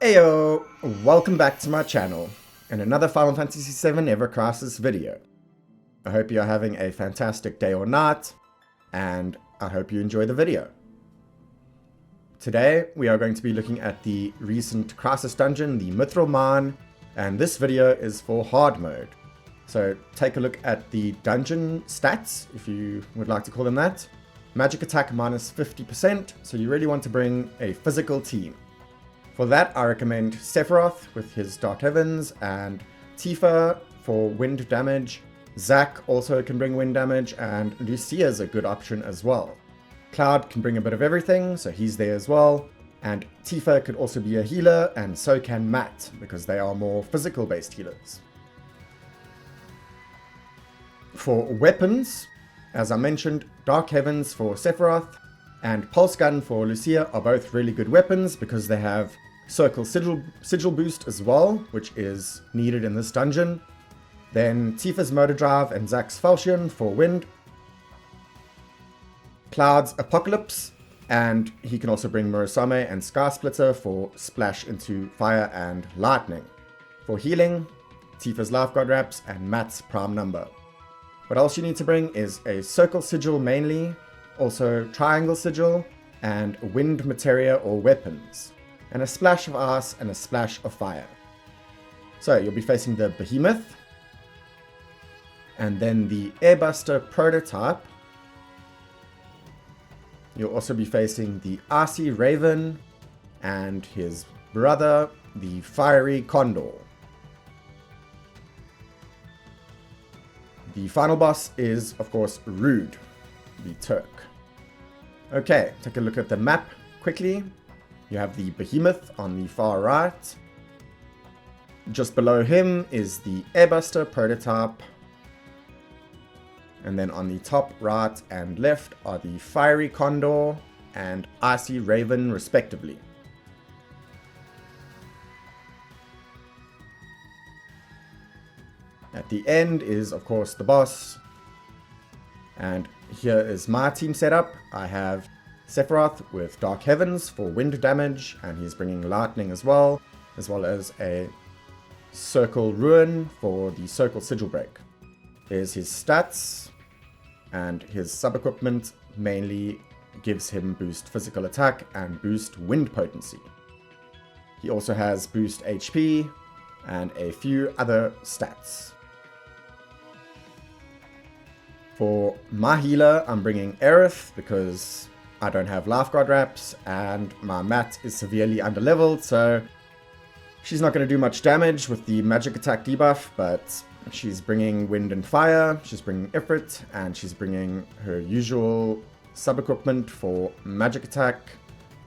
Heyo! Welcome back to my channel and another Final Fantasy VII Ever Crisis video. I hope you're having a fantastic day or night, and I hope you enjoy the video. Today we are going to be looking at the recent Crisis dungeon, the Mythril mine, and this video is for hard mode. So take a look at the dungeon stats, if you would like to call them that. Magic attack minus 50%, so you really want to bring a physical team. For that, I recommend Sephiroth with his Dark Heavens, and Tifa for wind damage. Zack also can bring wind damage, and Lucia is a good option as well. Cloud can bring a bit of everything, so he's there as well. And Tifa could also be a healer, and so can Matt, because they are more physical-based healers. For weapons, as I mentioned, Dark Heavens for Sephiroth and Pulse Gun for Lucia are both really good weapons because they have Circle Sigil boost as well, which is needed in this dungeon. Then Tifa's Motor Drive and Zack's Falchion for wind. Cloud's Apocalypse, and he can also bring Murasame and Sky Splitter for splash into fire and lightning. For healing, Tifa's Lifeguard Wraps and Matt's Prime Number. What else you need to bring is a Circle Sigil mainly, also Triangle Sigil, and Wind Materia or weapons, and a splash of ice and a splash of fire. So you'll be facing the Behemoth, and then the Airbuster prototype. You'll also be facing the Icy Raven and his brother, the Fiery Condor. The final boss is, of course, Rude, the Turk. Okay, take a look at the map quickly. You have the Behemoth on the far right. Just below him is the Airbuster prototype. And then on the top right and left are the Fiery Condor and Icy Raven respectively. At the end is, of course, the boss. And here is my team setup. I have Sephiroth with Dark Heavens for wind damage, and he's bringing lightning as well as a Circle Ruin for the Circle Sigil break. Here's his stats, and his sub-equipment mainly gives him boost physical attack and boost wind potency. He also has boost HP and a few other stats. For my healer, I'm bringing Aerith because I don't have Lifeguard Wraps and my Matt is severely underleveled, so she's not going to do much damage with the magic attack debuff, but she's bringing wind and fire, she's bringing Ifrit, and she's bringing her usual sub-equipment for magic attack,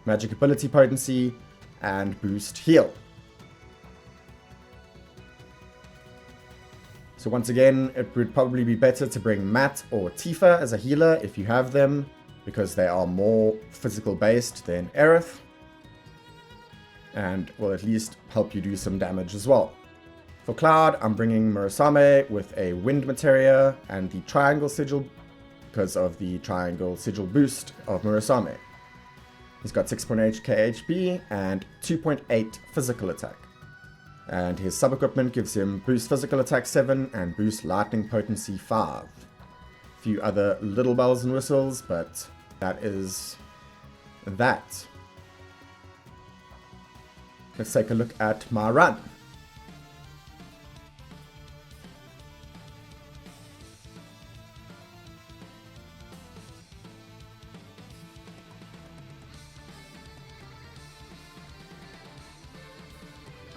magic ability potency, and boost heal. So once again, it would probably be better to bring Matt or Tifa as a healer if you have them, because they are more physical based than Aerith, and will at least help you do some damage as well. For Cloud, I'm bringing Murasame with a Wind Materia and the Triangle Sigil because of the Triangle Sigil boost of Murasame. He's got 6.8k HP and 2.8 physical attack. And his sub-equipment gives him boost physical attack 7 and boost lightning potency 5. A few other little bells and whistles, but that is that. Let's take a look at my run.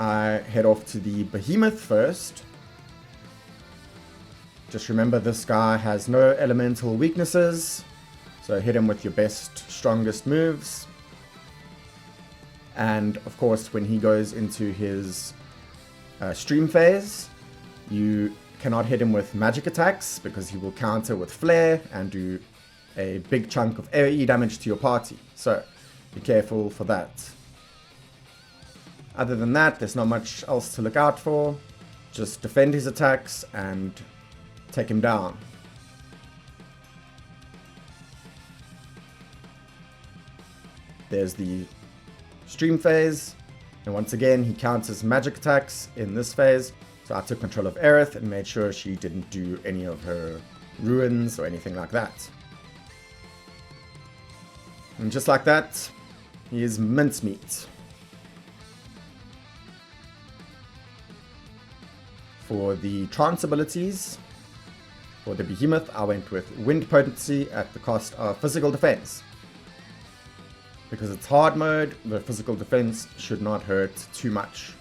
I head off to the Behemoth first. Just remember, this guy has no elemental weaknesses, so hit him with your best, strongest moves. And of course, when he goes into his stream phase, you cannot hit him with magic attacks because he will counter with flare and do a big chunk of AoE damage to your party. So be careful for that. Other than that, there's not much else to look out for. Just defend his attacks and take him down. There's the stream phase, And once again, he counters magic attacks in this phase. So I took control of Aerith and made sure she didn't do any of her ruins or anything like that. And just like that, he is mincemeat. For the trance abilities, for the Behemoth, I went with Wind Potency at the cost of physical defense. Because it's hard mode, the physical defense should not hurt too much.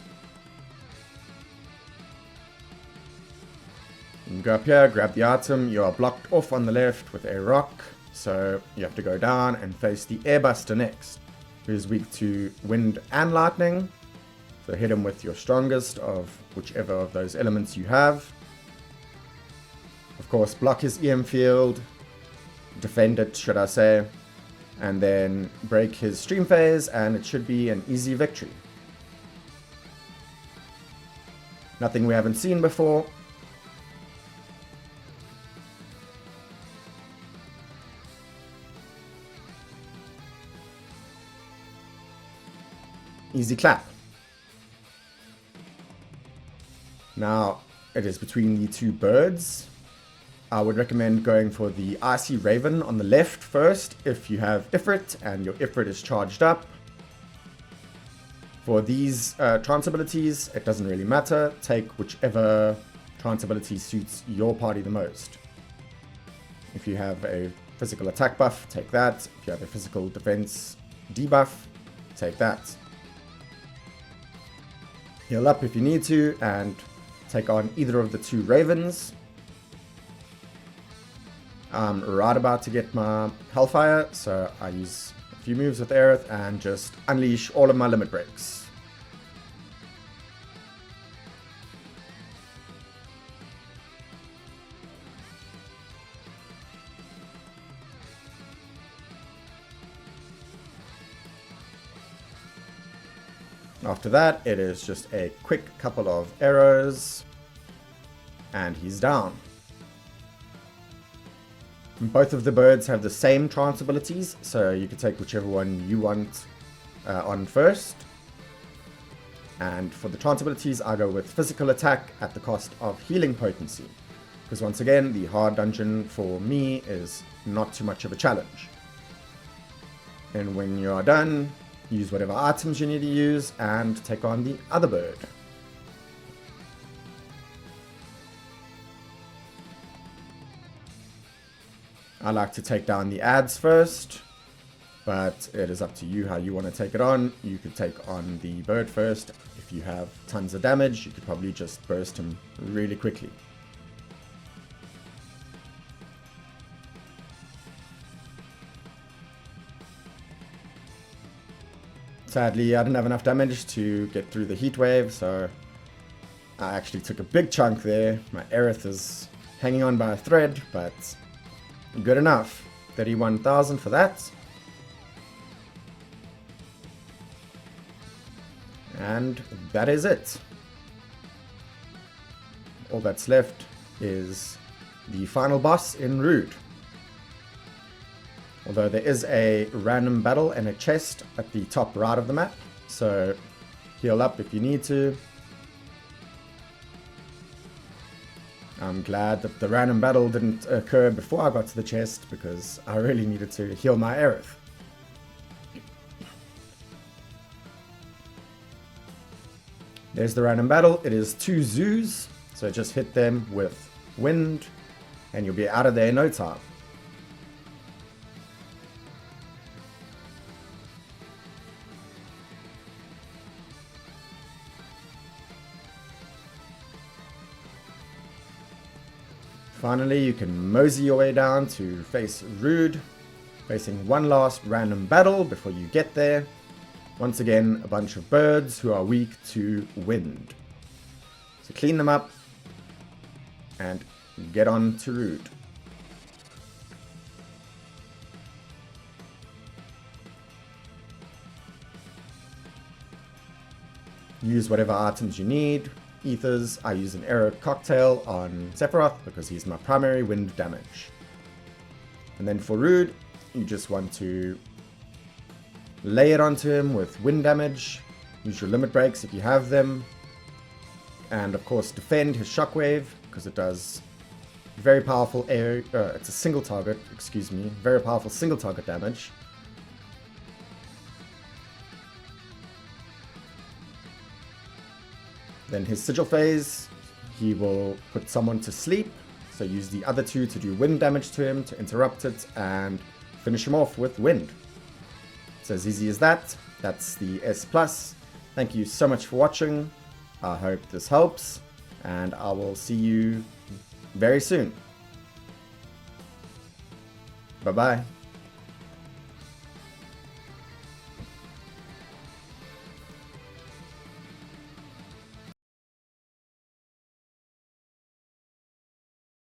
You can go up here, grab the item. You are blocked off on the left with a rock, so you have to go down and face the Airbuster next, who is weak to wind and lightning. So hit him with your strongest of whichever of those elements you have. Of course, block his EM field, defend it, should I say, and then break his stream phase, and it should be an easy victory. Nothing we haven't seen before. Easy clap. Now, it is between the two birds. I would recommend going for the Icy Raven on the left first if you have Ifrit and your Ifrit is charged up. For these trance abilities, it doesn't really matter. Take whichever trance ability suits your party the most. If you have a physical attack buff, take that. If you have a physical defense debuff, take that. Heal up if you need to, and take on either of the two ravens. I'm right about to get my Hellfire, so I use a few moves with Aerith and just unleash all of my limit breaks. After that, it is just a quick couple of arrows, and he's down. Both of the birds have the same trance abilities, so you can take whichever one you want on first. And for the trance abilities, I go with physical attack at the cost of healing potency. Because once again, the hard dungeon for me is not too much of a challenge. And when you are done, use whatever items you need to use and take on the other bird. I like to take down the ads first, but it is up to you how you want to take it on. You could take on the bird first. If you have tons of damage, you could probably just burst him really quickly. Sadly, I didn't have enough damage to get through the heat wave, so I actually took a big chunk there. My Aerith is hanging on by a thread, but good enough. 31,000 for that. And that is it. All that's left is the final boss in Rude. Although there is a random battle and a chest at the top right of the map, so heal up if you need to. I'm glad that the random battle didn't occur before I got to the chest, because I really needed to heal my Aerith. There's the random battle. It is 2 zoos, so just hit them with wind and you'll be out of there in no time. Finally, you can mosey your way down to face Rude, facing one last random battle before you get there. Once again, a bunch of birds who are weak to wind. So clean them up and get on to Rude. Use whatever items you need. Ethers, I use an arrow cocktail on Sephiroth because he's my primary wind damage. And then for Rude, you just want to lay it onto him with wind damage Use your limit breaks if you have them. And of course defend his shockwave, because it does very powerful air, it's a single target, excuse me, very powerful single target damage. Then his sigil phase, he will put someone to sleep, so use the other two to do wind damage to him to interrupt it and finish him off with wind. It's as easy as that. That's the S+. Thank you so much for watching. I hope this helps, and I will see you very soon. Bye-bye.